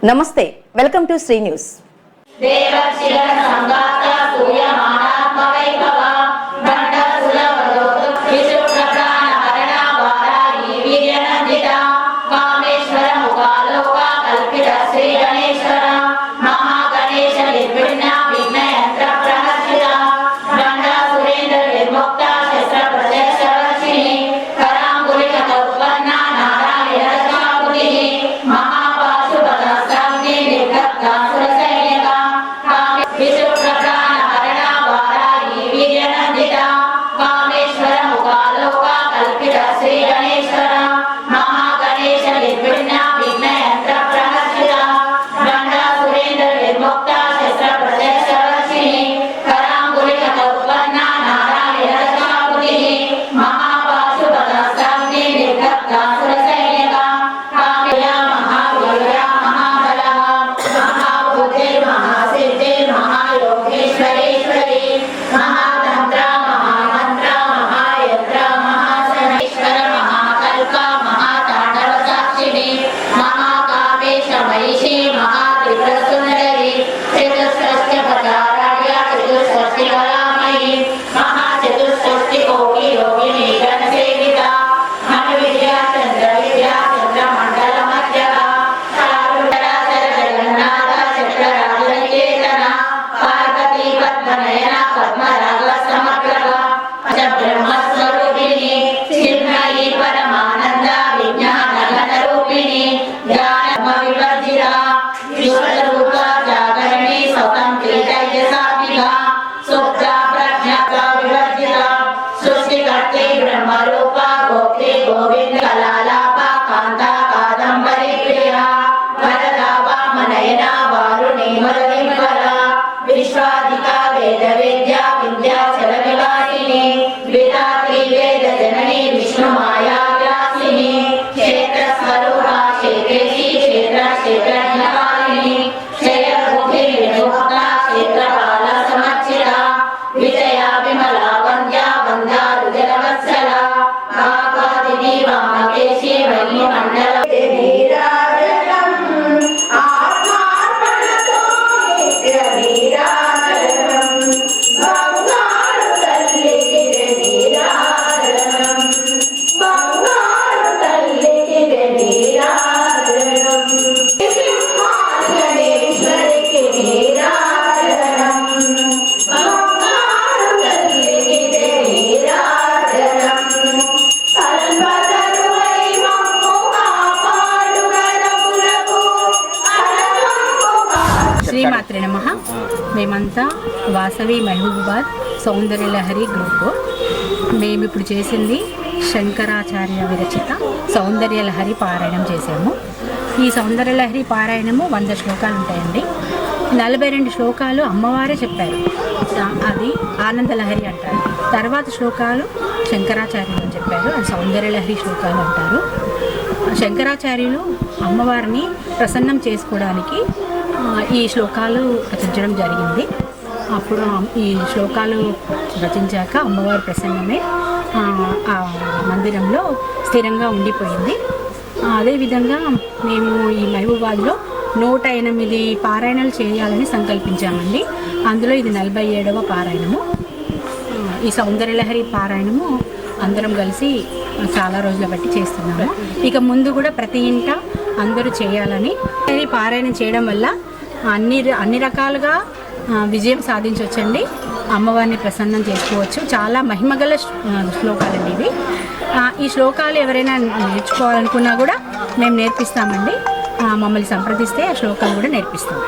నమస్తే, welcome to Shri news. శ్రీమాత్రే నమః. మేమంతా వాసవి మహబూబాబాద్ సౌందర్యలహరి గ్రూపు. మేము ఇప్పుడు చేసింది శంకరాచార్య విరచిత సౌందర్యలహరి పారాయణం చేసాము. ఈ సౌందర్యలహరి పారాయణము 100 శ్లోకాలు ఉంటాయండి. 42 శ్లోకాలు అమ్మవారే చెప్పారు, అది ఆనందలహరి అంటారు. తర్వాత శ్లోకాలు శంకరాచార్యులు అని చెప్పారు, అది సౌందర్యలహరి శ్లోకాలు అంటారు. శంకరాచార్యులు అమ్మవారిని ప్రసన్నం చేసుకోవడానికి ఈ శ్లోకాలు రచించడం జరిగింది. అప్పుడు ఈ శ్లోకాలు రచించాక అమ్మవారి ప్రసన్నమే ఆ మందిరంలో స్థిరంగా ఉండిపోయింది. అదేవిధంగా మేము ఈ మహబూబాబాద్లో 108 పారాయణాలు చేయాలని సంకల్పించామండి. అందులో ఇది 47వ పారాయణము. ఈ సౌందర్యలహరి పారాయణము అందరం కలిసి చాలా రోజుల బట్టి చేస్తున్నాము. ఇక ముందు కూడా ప్రతి ఇంట అందరూ చేయాలని. ఈ పారాయణం చేయడం వల్ల అన్ని రకాలుగా విజయం సాధించవచ్చండి. అమ్మవారిని ప్రసన్నం చేసుకోవచ్చు. చాలా మహిమగల శ్లోకాలండి ఇవి. ఈ శ్లోకాలు ఎవరైనా నేర్చుకోవాలనుకున్నా కూడా మేము నేర్పిస్తామండి. మమ్మల్ని సంప్రదిస్తే ఆ శ్లోకాలు కూడా నేర్పిస్తాం.